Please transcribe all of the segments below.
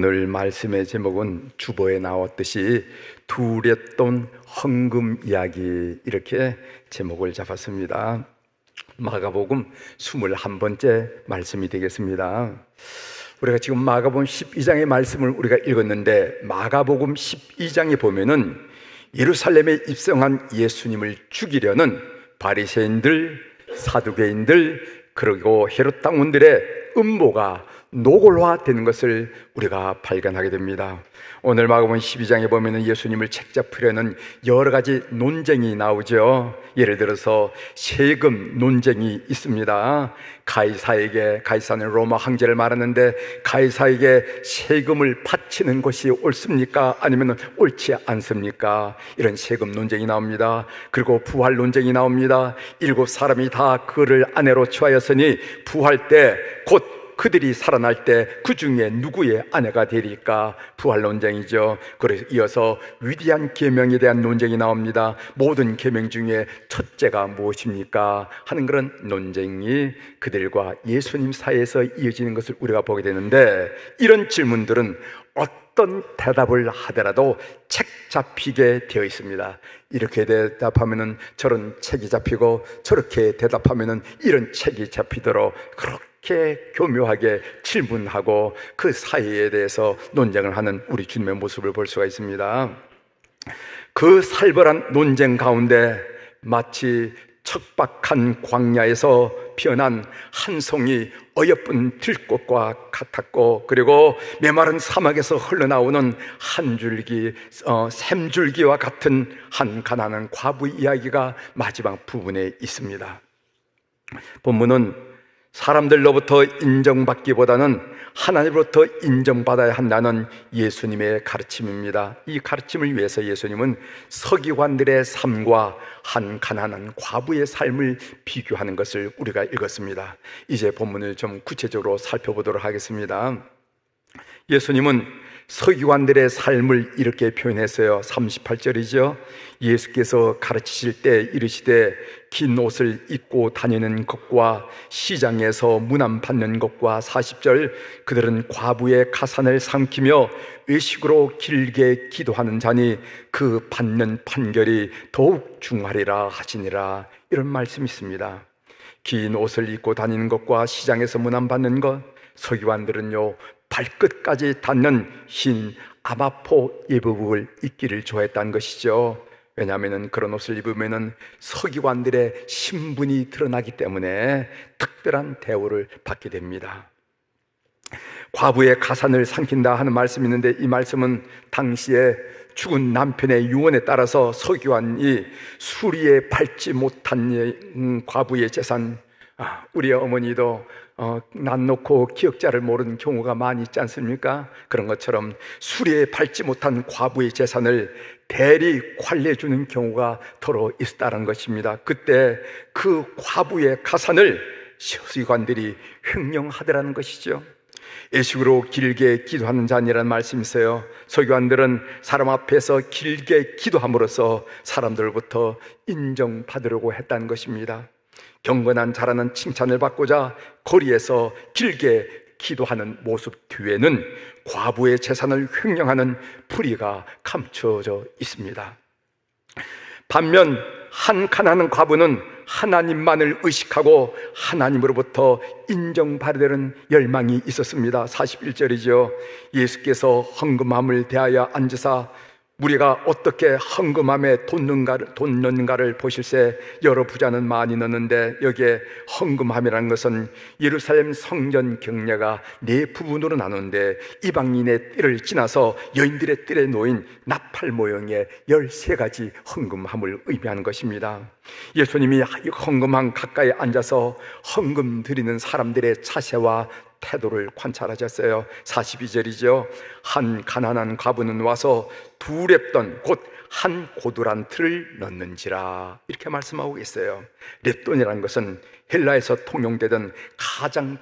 오늘 말씀의 제목은 주보에 나왔듯이 두렛돈 헌금 이야기, 이렇게 제목을 잡았습니다. 마가복음 21번째 말씀이 되겠습니다. 우리가 지금 마가복음 12장의 말씀을 우리가 읽었는데, 마가복음 12장에 보면은 예루살렘에 입성한 예수님을 죽이려는 바리새인들, 사두개인들, 그리고 헤롯 당원들의 음모가 노골화되는 것을 우리가 발견하게 됩니다. 오늘 마가복음 12장에 보면 예수님을 책잡으려는 여러 가지 논쟁이 나오죠. 예를 들어서 세금 논쟁이 있습니다. 가이사는 로마 황제를 말하는데, 가이사에게 세금을 바치는 것이 옳습니까? 아니면 옳지 않습니까? 이런 세금 논쟁이 나옵니다. 그리고 부활 논쟁이 나옵니다. 7사람이 다 그를 아내로 취하였으니 부활 때 곧 그들이 살아날 때 그 중에 누구의 아내가 되리까? 부활 논쟁이죠. 그래서 이어서 위대한 계명에 대한 논쟁이 나옵니다. 모든 계명 중에 첫째가 무엇입니까? 하는 그런 논쟁이 그들과 예수님 사이에서 이어지는 것을 우리가 보게 되는데, 이런 질문들은 어떤 대답을 하더라도 책 잡히게 되어 있습니다. 이렇게 대답하면은 저런 책이 잡히고, 저렇게 대답하면은 이런 책이 잡히도록 그렇게 교묘하게 질문하고 그 사이에 대해서 논쟁을 하는 우리 주님의 모습을 볼 수가 있습니다. 그 살벌한 논쟁 가운데 마치 척박한 광야에서 피어난 한 송이 어여쁜 들꽃과 같았고, 그리고 메마른 사막에서 흘러나오는 한 줄기 샘줄기와 같은 한 가난한 과부 이야기가 마지막 부분에 있습니다. 본문은 사람들로부터 인정받기보다는 하나님으로부터 인정받아야 한다는 예수님의 가르침입니다. 이 가르침을 위해서 예수님은 서기관들의 삶과 한 가난한 과부의 삶을 비교하는 것을 우리가 읽었습니다. 이제 본문을 좀 구체적으로 살펴보도록 하겠습니다. 예수님은 서기관들의 삶을 이렇게 표현했어요. 38절이죠. 예수께서 가르치실 때 이르시되 긴 옷을 입고 다니는 것과 시장에서 문안 받는 것과 40절 그들은 과부의 가산을 삼키며 외식으로 길게 기도하는 자니 그 받는 판결이 더욱 중하리라 하시니라, 이런 말씀이 있습니다. 긴 옷을 입고 다니는 것과 시장에서 문안 받는 것, 서기관들은요 발끝까지 닿는 흰 아마포 예복을 입기를 좋아했다는 것이죠. 왜냐하면 그런 옷을 입으면 서기관들의 신분이 드러나기 때문에 특별한 대우를 받게 됩니다. 과부의 가산을 삼킨다 하는 말씀이 있는데, 이 말씀은 당시에 죽은 남편의 유언에 따라서 서기관이 수리에 밟지 못한 과부의 재산, 우리 어머니도 난 놓고 기억자를 모르는 경우가 많이 있지 않습니까? 그런 것처럼 수리에 밟지 못한 과부의 재산을 대리 관리해주는 경우가 더러 있었다는 것입니다. 그때 그 과부의 가산을 서기관들이 횡령하더라는 것이죠. 예식으로 길게 기도하는 자니라는 말씀이 있어요. 서기관들은 사람 앞에서 길게 기도함으로써 사람들로부터 인정받으려고 했다는 것입니다. 경건한 자라는 칭찬을 받고자 거리에서 길게 기도하는 모습 뒤에는 과부의 재산을 횡령하는 불의가 감춰져 있습니다. 반면 한 가난한 과부는 하나님만을 의식하고 하나님으로부터 인정받으려는 열망이 있었습니다. 41절이죠. 예수께서 헌금함을 대하여 앉으사 우리가 어떻게 헌금함에 돈 넣는가를 보실세 여러 부자는 많이 넣는데, 여기에 헌금함이라는 것은 예루살렘 성전 경례가 4부분으로 나누는데, 이방인의 뜰을 지나서 여인들의 뜰에 놓인 나팔 모형의 13가지 헌금함을 의미하는 것입니다. 예수님이 헌금함 가까이 앉아서 헌금 드리는 사람들의 자세와 태도를 관찰하셨어요. 42절이죠. 한 가난한 과부는 와서 두 렙돈, 곧 한 고두란트를 넣는지라, 이렇게 말씀하고 있어요. 렙돈이라는 것은 헬라에서 통용되던 가장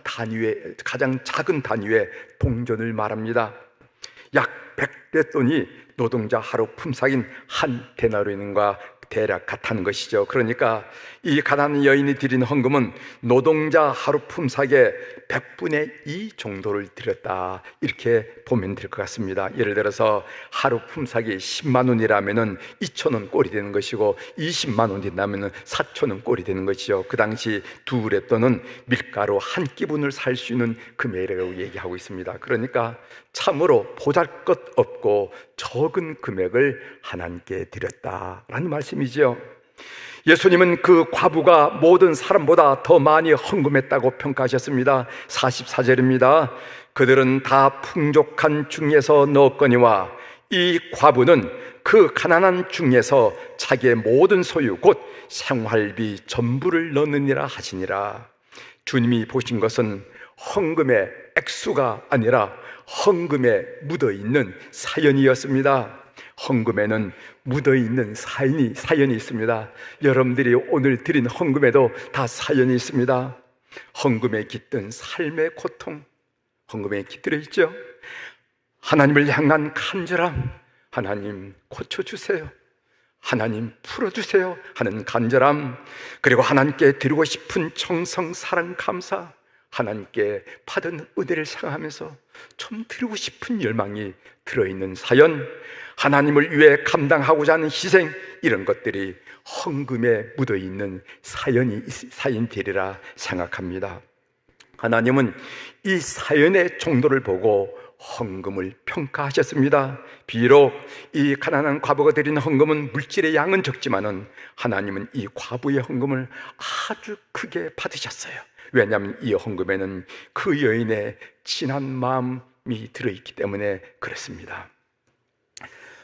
작은 단위의 동전을 말합니다. 약 100렙돈이 노동자 하루 품삯인 한 데나리온과 대략 같다는 것이죠. 그러니까 이 가난한 여인이 드린 헌금은 노동자 하루 품삯의 100분의 2 정도를 드렸다, 이렇게 보면 될 것 같습니다. 예를 들어서 하루 품삯이 10만 원이라면 2천 원 꼴이 되는 것이고, 20만 원이라면 4천 원 꼴이 되는 것이죠. 그 당시 두 렙돈은 밀가루 한 끼분을 살 수 있는 금액이라고 얘기하고 있습니다. 그러니까 참으로 보잘것없고 적은 금액을 하나님께 드렸다라는 말씀이지요. 예수님은 그 과부가 모든 사람보다 더 많이 헌금했다고 평가하셨습니다. 44절입니다. 그들은 다 풍족한 중에서 넣었거니와 이 과부는 그 가난한 중에서 자기의 모든 소유 곧 생활비 전부를 넣느니라 하시니라. 주님이 보신 것은 헌금의 액수가 아니라 헌금에 묻어있는 사연이었습니다. 헌금에는 묻어있는 사연이 있습니다. 여러분들이 오늘 드린 헌금에도 다 사연이 있습니다. 헌금에 깃든 삶의 고통, 헌금에 깃들어 있죠. 하나님을 향한 간절함, 하나님 고쳐주세요, 하나님 풀어주세요 하는 간절함, 그리고 하나님께 드리고 싶은 정성, 사랑, 감사, 하나님께 받은 은혜를 생각하면서 좀 드리고 싶은 열망이 들어있는 사연, 하나님을 위해 감당하고자 하는 희생, 이런 것들이 헌금에 묻어있는 사연이 되리라 생각합니다. 하나님은 이 사연의 정도를 보고 헌금을 평가하셨습니다. 비록 이 가난한 과부가 드린 헌금은 물질의 양은 적지만은 하나님은 이 과부의 헌금을 아주 크게 받으셨어요. 왜냐하면 이 헌금에는 그 여인의 진한 마음이 들어있기 때문에 그렇습니다.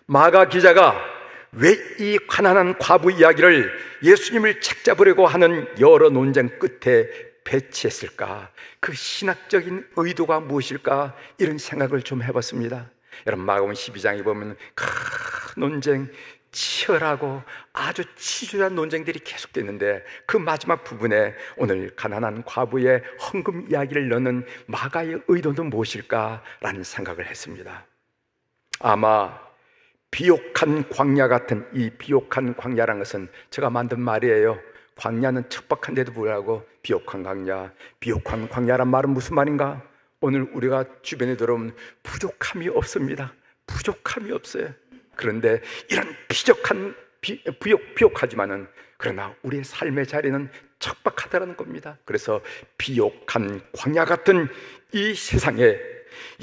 마가 기자가 왜 이 가난한 과부 이야기를 예수님을 책잡으려고 하는 여러 논쟁 끝에 배치했을까? 그 신학적인 의도가 무엇일까? 이런 생각을 좀 해봤습니다. 여러분, 마가복음 12장에 보면 큰 논쟁, 치열하고 아주 치졸한 논쟁들이 계속됐는데, 그 마지막 부분에 오늘 가난한 과부의 헌금 이야기를 넣는 마가의 의도는 무엇일까라는 생각을 했습니다. 아마 비옥한 광야 같은, 이 비옥한 광야라는 것은 제가 만든 말이에요. 광야는 척박한데도 불구하고 비옥한 광야, 비옥한 광야란 말은 무슨 말인가? 오늘 우리가 주변에 들어오면 부족함이 없습니다. 부족함이 없어요. 그런데 이런 비옥하지만은 그러나 우리의 삶의 자리는 척박하다는 겁니다. 그래서 비옥한 광야 같은 이 세상에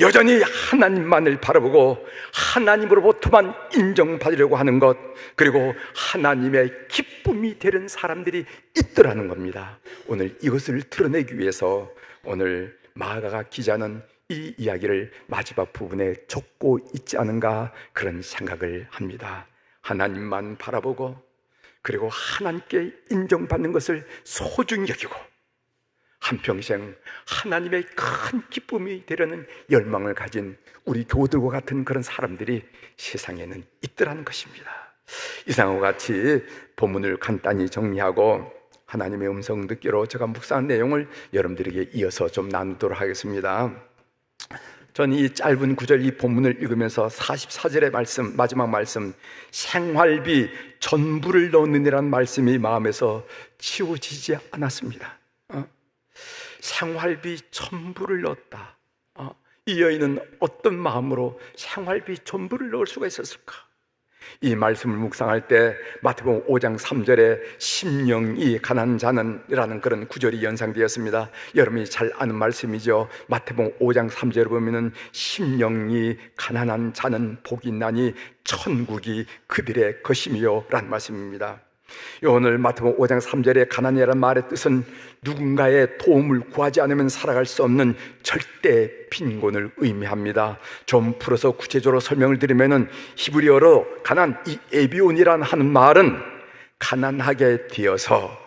여전히 하나님만을 바라보고 하나님으로부터만 인정받으려고 하는 것, 그리고 하나님의 기쁨이 되는 사람들이 있더라는 겁니다. 오늘 이것을 드러내기 위해서 오늘 마가가 기자는 이 이야기를 마지막 부분에 적고 있지 않은가, 그런 생각을 합니다. 하나님만 바라보고 그리고 하나님께 인정받는 것을 소중히 여기고 한평생 하나님의 큰 기쁨이 되려는 열망을 가진 우리 교우들과 같은 그런 사람들이 세상에는 있더라는 것입니다. 이상과 같이 본문을 간단히 정리하고 하나님의 음성 듣기로 제가 묵상한 내용을 여러분들에게 이어서 좀 나누도록 하겠습니다. 저는 이 짧은 구절, 이 본문을 읽으면서 44절의 말씀, 마지막 말씀, 생활비 전부를 넣느니라는 말씀이 마음에서 치워지지 않았습니다. 생활비 전부를 넣었다. 이 여인은 어떤 마음으로 생활비 전부를 넣을 수가 있었을까? 이 말씀을 묵상할 때 마태복음 5장 3절에 심령이 가난한 자는이라는 그런 구절이 연상되었습니다. 여러분이 잘 아는 말씀이죠. 마태복음 5장 3절에 보면은 심령이 가난한 자는 복이 있나니 천국이 그들의 것이며 라는 말씀입니다. 오늘 마태복음 5장 3절의 가난이라는 말의 뜻은 누군가의 도움을 구하지 않으면 살아갈 수 없는 절대 빈곤을 의미합니다. 좀 풀어서 구체적으로 설명을 드리면은 히브리어로 가난, 이 에비온이라는 하는 말은 가난하게 되어서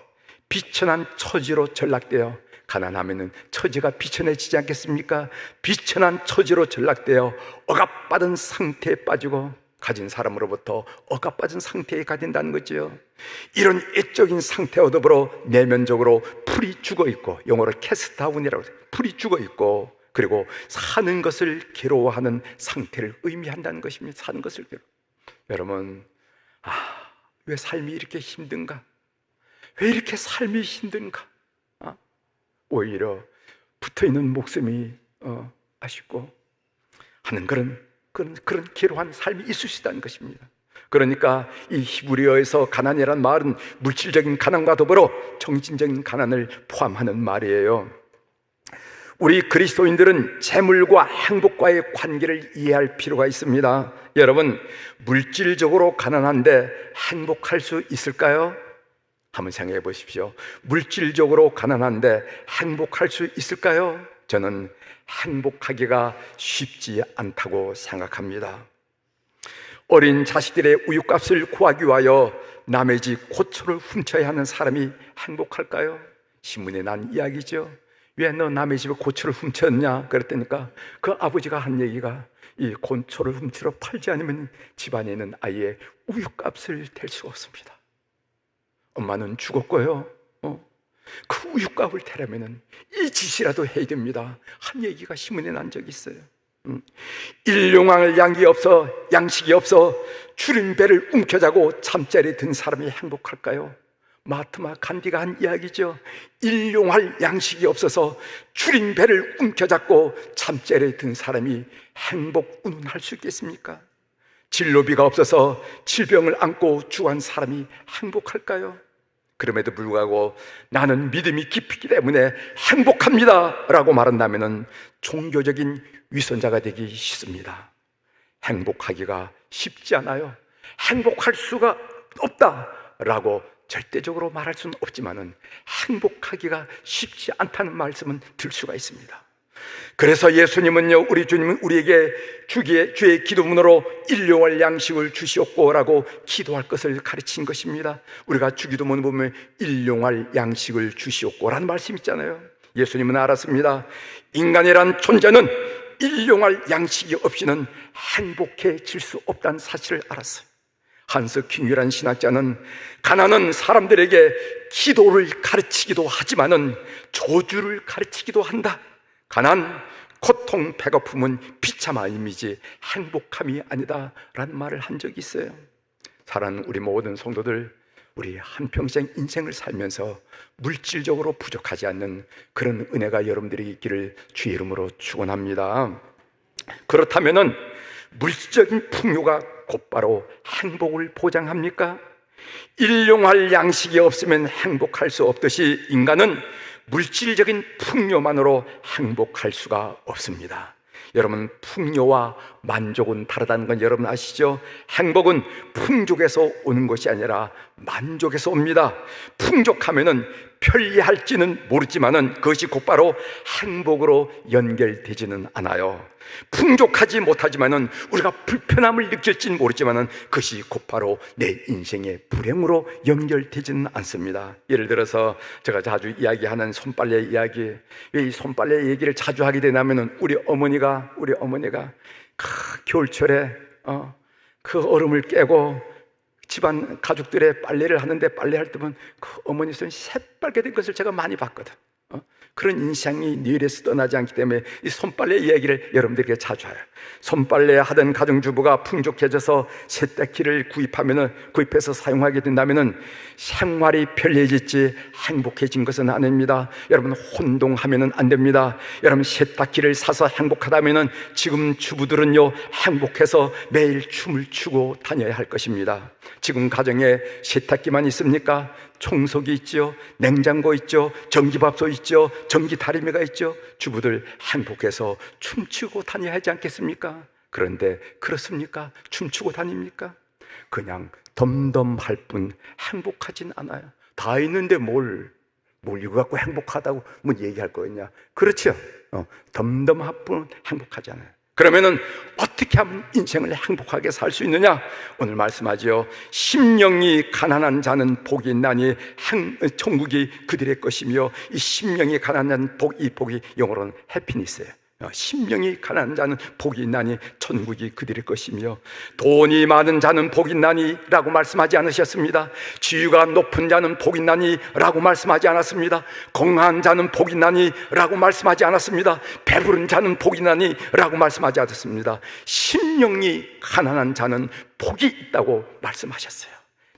비천한 처지로 전락되어, 가난하면은 처지가 비천해지지 않겠습니까? 비천한 처지로 전락되어 억압받은 상태에 빠지고 가진 사람으로부터 억압받은 상태에 가진다는 거죠. 이런 애적인 상태와 더불어 내면적으로 풀이 죽어있고, 영어로 캐스트다운이라고 해요. 풀이 죽어있고, 그리고 사는 것을 괴로워하는 상태를 의미한다는 것입니다. 사는 것을 괴로워. 여러분, 왜 삶이 이렇게 힘든가? 왜 이렇게 삶이 힘든가? 오히려 붙어있는 목숨이 아쉽고 하는 그런 기로한 삶이 있을 수 있다는 것입니다. 그러니까 이 히브리어에서 가난이란 말은 물질적인 가난과 더불어 정신적인 가난을 포함하는 말이에요. 우리 그리스도인들은 재물과 행복과의 관계를 이해할 필요가 있습니다. 여러분, 물질적으로 가난한데 행복할 수 있을까요? 한번 생각해 보십시오. 물질적으로 가난한데 행복할 수 있을까요? 저는 행복하기가 쉽지 않다고 생각합니다. 어린 자식들의 우유값을 구하기 위하여 남의 집 고초를 훔쳐야 하는 사람이 행복할까요? 신문에 난 이야기죠. 왜 너 남의 집에 고초를 훔쳤냐? 그랬다니까 그 아버지가 한 얘기가, 이 고초를 훔치러 팔지 않으면 집안에 있는 아이의 우유값을 댈 수가 없습니다. 엄마는 죽었고요. 그 우유값을 대려면 이 짓이라도 해야 됩니다. 한 얘기가 신문에 난 적이 있어요. 일용할 양식이 없어 줄임배를 움켜자고 잠자리에 든 사람이 행복할까요? 마하트마 간디가 한 이야기죠. 일용할 양식이 없어서 줄임배를 움켜잡고 잠자리에 든 사람이 행복 운운할 수 있겠습니까? 진로비가 없어서 질병을 안고 죽은 사람이 행복할까요? 그럼에도 불구하고 나는 믿음이 깊기 때문에 행복합니다 라고 말한다면 종교적인 위선자가 되기 쉽습니다. 행복하기가 쉽지 않아요. 행복할 수가 없다라고 절대적으로 말할 수는 없지만 행복하기가 쉽지 않다는 말씀은 들 수가 있습니다. 그래서 예수님은요, 우리 주님은 우리에게 주의 기도문으로 일용할 양식을 주시옵고라고 기도할 것을 가르친 것입니다. 우리가 주기도문 보면 일용할 양식을 주시옵고라는 말씀 있잖아요. 예수님은 알았습니다. 인간이란 존재는 일용할 양식이 없이는 행복해질 수 없다는 사실을 알았어요. 한스 킹이라는 신학자는 가난은 사람들에게 기도를 가르치기도 하지만은 저주를 가르치기도 한다. 가난, 고통, 배고픔은 비참함이지 행복함이 아니다 라는 말을 한 적이 있어요. 사랑하는 우리 모든 성도들, 우리 한평생 인생을 살면서 물질적으로 부족하지 않는 그런 은혜가 여러분들에게 있기를 주의 이름으로 축원합니다. 그렇다면은 물질적인 풍요가 곧바로 행복을 보장합니까? 일용할 양식이 없으면 행복할 수 없듯이 인간은 물질적인 풍요만으로 행복할 수가 없습니다. 여러분, 풍요와 만족은 다르다는 건 여러분 아시죠? 행복은 풍족에서 오는 것이 아니라 만족에서 옵니다. 풍족하면은 편리할지는 모르지만은 그것이 곧바로 행복으로 연결되지는 않아요. 풍족하지 못하지만은 우리가 불편함을 느낄지는 모르지만은 그것이 곧바로 내 인생의 불행으로 연결되지는 않습니다. 예를 들어서 제가 자주 이야기하는 손빨래 이야기, 왜 이 손빨래 얘기를 자주 하게 되냐면은 우리 어머니가 겨울철에 그 얼음을 깨고 집안 가족들의 빨래를 하는데, 빨래할 때 보면 그 어머니 손이 새빨게 된 것을 제가 많이 봤거든. 그런 인상이 뇌에서 떠나지 않기 때문에 이 손빨래 이야기를 여러분들에게 자주 해요. 손빨래 하던 가정주부가 풍족해져서 세탁기를 구입해서 사용하게 된다면 생활이 편리해졌지 행복해진 것은 아닙니다. 여러분, 혼동하면 안 됩니다. 여러분, 세탁기를 사서 행복하다면 지금 주부들은요, 행복해서 매일 춤을 추고 다녀야 할 것입니다. 지금 가정에 세탁기만 있습니까? 청소기 있죠, 냉장고 있죠, 전기밥솥 있죠, 전기 다리미가 있죠. 주부들 행복해서 춤추고 다녀야 하지 않겠습니까? 그런데 그렇습니까? 춤추고 다닙니까? 그냥 덤덤할 뿐 행복하진 않아요. 다 있는데 뭘 이거 갖고 행복하다고 뭐 얘기할 거였냐? 그렇죠. 덤덤할 뿐 행복하지 않아요. 그러면은 어떻게 하면 인생을 행복하게 살 수 있느냐? 오늘 말씀하지요. 심령이 가난한 자는 복이 있나니 천국이 그들의 것이며, 이 심령이 가난한 이 복이 영어로는 해피니스예요. 심령이 가난한 자는 복이 있나니 천국이 그들의 것이며, 돈이 많은 자는 복이 있나니 라고 말씀하지 않으셨습니다. 지위가 높은 자는 복이 있나니 라고 말씀하지 않았습니다. 건강한 자는 복이 있나니 라고 말씀하지 않았습니다. 배부른 자는 복이 있나니 라고 말씀하지 않았습니다. 심령이 가난한 자는 복이 있다고 말씀하셨어요.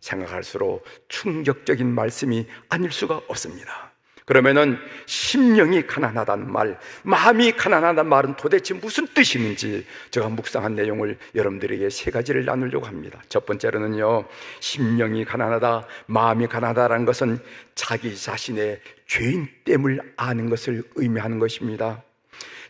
생각할수록 충격적인 말씀이 아닐 수가 없습니다. 그러면은 심령이 가난하다는 말, 마음이 가난하다는 말은 도대체 무슨 뜻이 있는지 제가 묵상한 내용을 여러분들에게 세 가지를 나누려고 합니다. 첫 번째로는요, 심령이 가난하다, 마음이 가난하다는 것은 자기 자신의 죄인됨을 아는 것을 의미하는 것입니다.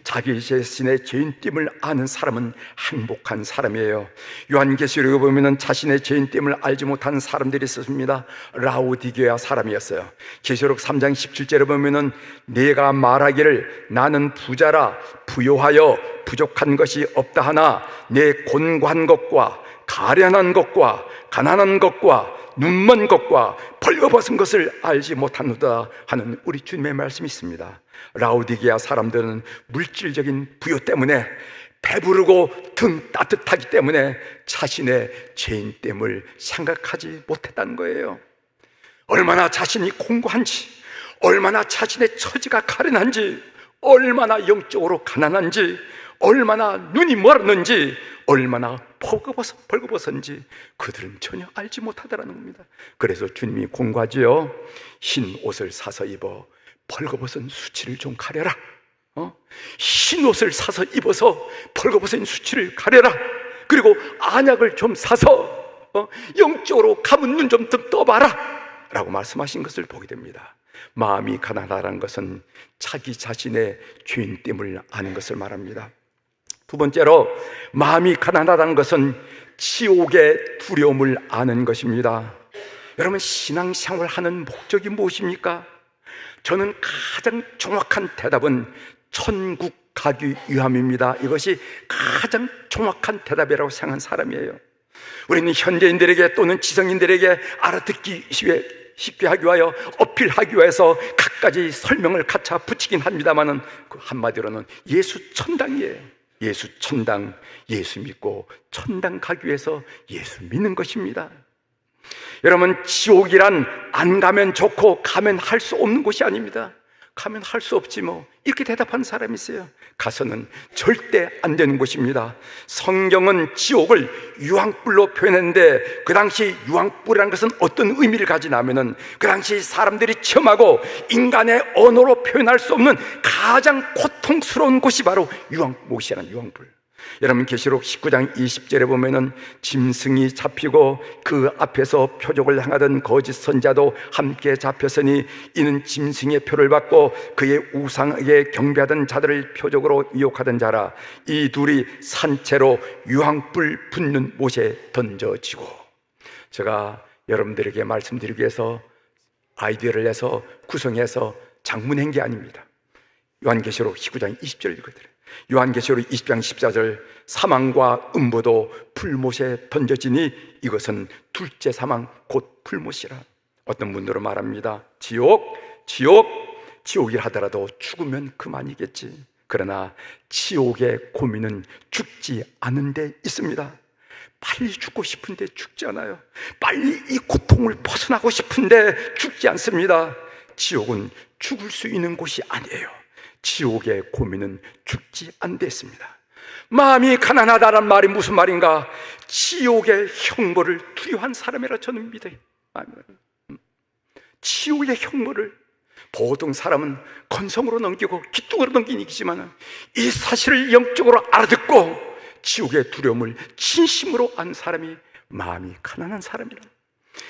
자기 자신의 죄인됨을 아는 사람은 행복한 사람이에요. 요한계시록에 보면 자신의 죄인됨을 알지 못하는 사람들이 있었습니다. 라오디게아 사람이었어요. 계시록 3장 17절에 보면 내가 말하기를 나는 부자라 부요하여 부족한 것이 없다 하나 내 곤고한 것과 가련한 것과 가난한 것과 눈먼 것과 벌거벗은 것을 알지 못하노다 하는 우리 주님의 말씀이 있습니다. 라오디게아 사람들은 물질적인 부요 때문에 배부르고 등 따뜻하기 때문에 자신의 죄인됨을 생각하지 못했다는 거예요. 얼마나 자신이 공고한지, 얼마나 자신의 처지가 가련한지, 얼마나 영적으로 가난한지, 얼마나 눈이 멀었는지, 얼마나 벌거벗었는지 그들은 전혀 알지 못하더라는 겁니다. 그래서 주님이 공고하지요. 흰 옷을 사서 입어 벌거벗은 수치를 좀 가려라. 흰 옷을 사서 입어서 벌거벗은 수치를 가려라. 그리고 안약을 좀 사서 영적으로 감은 눈 좀 떠봐라 라고 말씀하신 것을 보게 됩니다. 마음이 가난하다는 것은 자기 자신의 죄인됨을 아는 것을 말합니다. 두 번째로, 마음이 가난하다는 것은 지옥의 두려움을 아는 것입니다. 여러분, 신앙생활 하는 목적이 무엇입니까? 저는 가장 정확한 대답은 천국 가기 위함입니다. 이것이 가장 정확한 대답이라고 생각한 사람이에요. 우리는 현대인들에게 또는 지성인들에게 알아듣기 쉽게 하기 위하여 어필하기 위해서 갖가지 설명을 갖다 붙이긴 합니다만은 그 한마디로는 예수 천당이에요. 예수 천당, 예수 믿고 천당 가기 위해서 예수 믿는 것입니다. 여러분, 지옥이란 안 가면 좋고 가면 할 수 없는 곳이 아닙니다. 가면 할 수 없지 뭐, 이렇게 대답하는 사람이 있어요. 가서는 절대 안 되는 곳입니다. 성경은 지옥을 유황불로 표현했는데 그 당시 유황불이라는 것은 어떤 의미를 가지냐면은 그 당시 사람들이 체험하고 인간의 언어로 표현할 수 없는 가장 고통스러운 곳이 바로 유황못이라는 유황불. 여러분, 계시록 19장 20절에 보면은 짐승이 잡히고 그 앞에서 표적을 행하던 거짓 선자도 함께 잡혔으니 이는 짐승의 표를 받고 그의 우상에게 경배하던 자들을 표적으로 미혹하던 자라. 이 둘이 산채로 유황불 붙는 못에 던져지고. 제가 여러분들에게 말씀드리기 위해서 아이디어를 내서 구성해서 장문한 게 아닙니다. 요한계시록 19장 20절 읽어드려요. 요한계시록 20장 14절, 사망과 음부도 풀못에 던져지니 이것은 둘째 사망 곧 풀못이라. 어떤 분들은 말합니다. 지옥이라 하더라도 죽으면 그만이겠지. 그러나 지옥의 고민은 죽지 않은 데 있습니다. 빨리 죽고 싶은데 죽지 않아요. 빨리 이 고통을 벗어나고 싶은데 죽지 않습니다. 지옥은 죽을 수 있는 곳이 아니에요. 지옥의 고민은 죽지 않겠습니다. 마음이 가난하다는 말이 무슨 말인가? 지옥의 형벌을 두려워한 사람이라 저는 믿어요. 지옥의 형벌을 보통 사람은 건성으로 넘기고 기뚱으로 넘기지만 이 사실을 영적으로 알아듣고 지옥의 두려움을 진심으로 안 사람이 마음이 가난한 사람이라.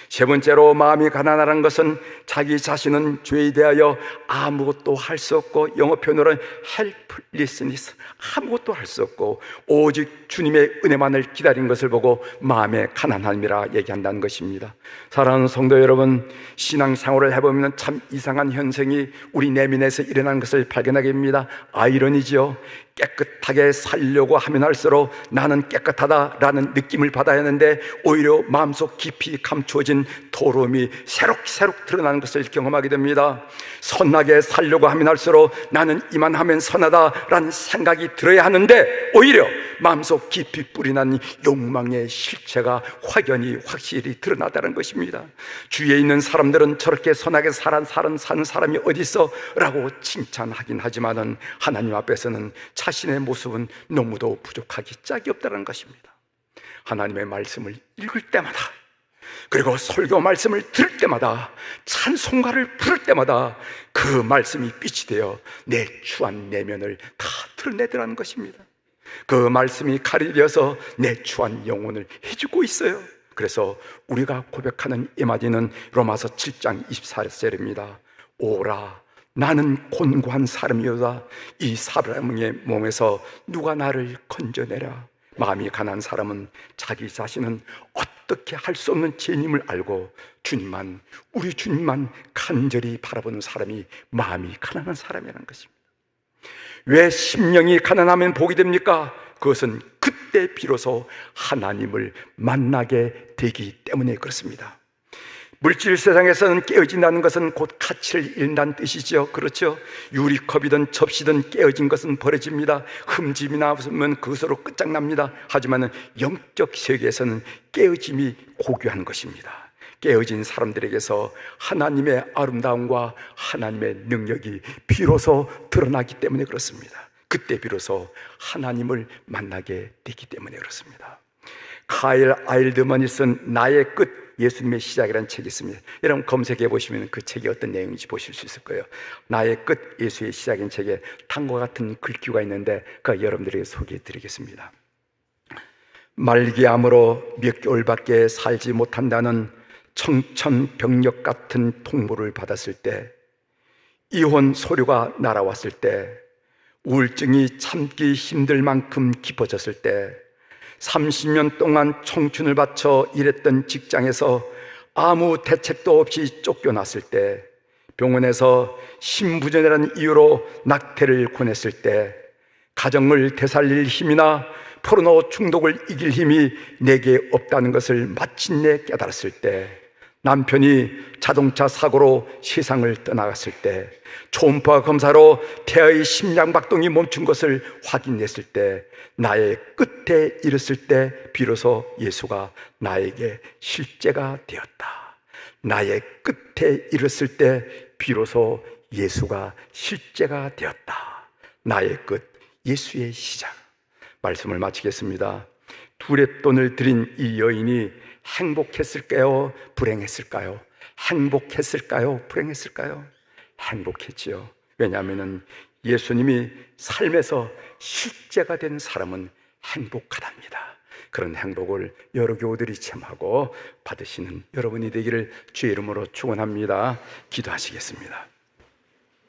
세 번째로, 마음이 가난하다는 것은 자기 자신은 죄에 대하여 아무것도 할 수 없고, 영어 표현으로는 helplessness, 아무것도 할 수 없고 오직 주님의 은혜만을 기다리는 것을 보고 마음의 가난함이라 얘기한다는 것입니다. 사랑하는 성도 여러분, 신앙생활을 해보면 참 이상한 현상이 우리 내면에서 일어나는 것을 발견하게 됩니다. 아이러니지요. 깨끗하게 살려고 하면 할수록 나는 깨끗하다라는 느낌을 받아야 하는데 오히려 마음속 깊이 감추어진 더러움이 새록새록 드러나는 것을 경험하게 됩니다. 선하게 살려고 하면 할수록 나는 이만하면 선하다라는 생각이 들어야 하는데 오히려 마음속 깊이 뿌리난 욕망의 실체가 확실히 드러나다는 것입니다. 주위에 있는 사람들은 저렇게 선하게 사는 사람이 어디 있어? 라고 칭찬하긴 하지만은 하나님 앞에서는 자신의 모습은 너무도 부족하기 짝이 없다는 것입니다. 하나님의 말씀을 읽을 때마다 그리고 설교 말씀을 들을 때마다, 찬송가를 부를 때마다 그 말씀이 빛이 되어 내 추한 내면을 다 드러내더라는 것입니다. 그 말씀이 칼이 되어서 내 추한 영혼을 해주고 있어요. 그래서 우리가 고백하는 이 마디는 로마서 7장 24절입니다. 오라, 나는 곤고한 사람이오다. 이 사람의 몸에서 누가 나를 건져내라. 마음이 가난한 사람은 자기 자신은 어떻게 할 수 없는 죄인임을 알고 주님만, 우리 주님만 간절히 바라보는 사람이 마음이 가난한 사람이라는 것입니다. 왜 심령이 가난하면 복이 됩니까? 그것은 그때 비로소 하나님을 만나게 되기 때문에 그렇습니다. 물질 세상에서는 깨어진다는 것은 곧 가치를 잃는다는 뜻이죠. 그렇죠? 유리컵이든 접시든 깨어진 것은 버려집니다. 흠집이 나면 그것으로 끝장납니다. 하지만 영적 세계에서는 깨어짐이 고귀한 것입니다. 깨어진 사람들에게서 하나님의 아름다움과 하나님의 능력이 비로소 드러나기 때문에 그렇습니다. 그때 비로소 하나님을 만나게 되기 때문에 그렇습니다. 카일 아일드먼이 쓴 나의 끝, 예수님의 시작이라는 책이 있습니다. 여러분 검색해 보시면 그 책이 어떤 내용인지 보실 수 있을 거예요. 나의 끝, 예수의 시작인 책에 다음과 같은 글귀가 있는데 그 여러분들에게 소개해 드리겠습니다. 말기암으로 몇 개월밖에 살지 못한다는 청천벽력 같은 통보를 받았을 때, 이혼 소류가 날아왔을 때, 우울증이 참기 힘들 만큼 깊어졌을 때, 30년 동안 청춘을 바쳐 일했던 직장에서 아무 대책도 없이 쫓겨났을 때, 병원에서 신부전이라는 이유로 낙태를 권했을 때, 가정을 되살릴 힘이나 포르노 중독을 이길 힘이 내게 없다는 것을 마침내 깨달았을 때, 남편이 자동차 사고로 세상을 떠나갔을 때, 초음파 검사로 태아의 심장박동이 멈춘 것을 확인했을 때, 나의 끝에 이르렀을 때 비로소 예수가 나에게 실제가 되었다. 나의 끝에 이르렀을 때 비로소 예수가 실제가 되었다. 나의 끝, 예수의 시작. 말씀을 마치겠습니다. 두렛돈을 드린 이 여인이 행복했을까요? 불행했을까요? 행복했을까요? 불행했을까요? 행복했지요. 왜냐하면 예수님이 삶에서 실제가 된 사람은 행복하답니다. 그런 행복을 여러 교우들이 체험하고 받으시는 여러분이 되기를 주의 이름으로 축원합니다. 기도하시겠습니다.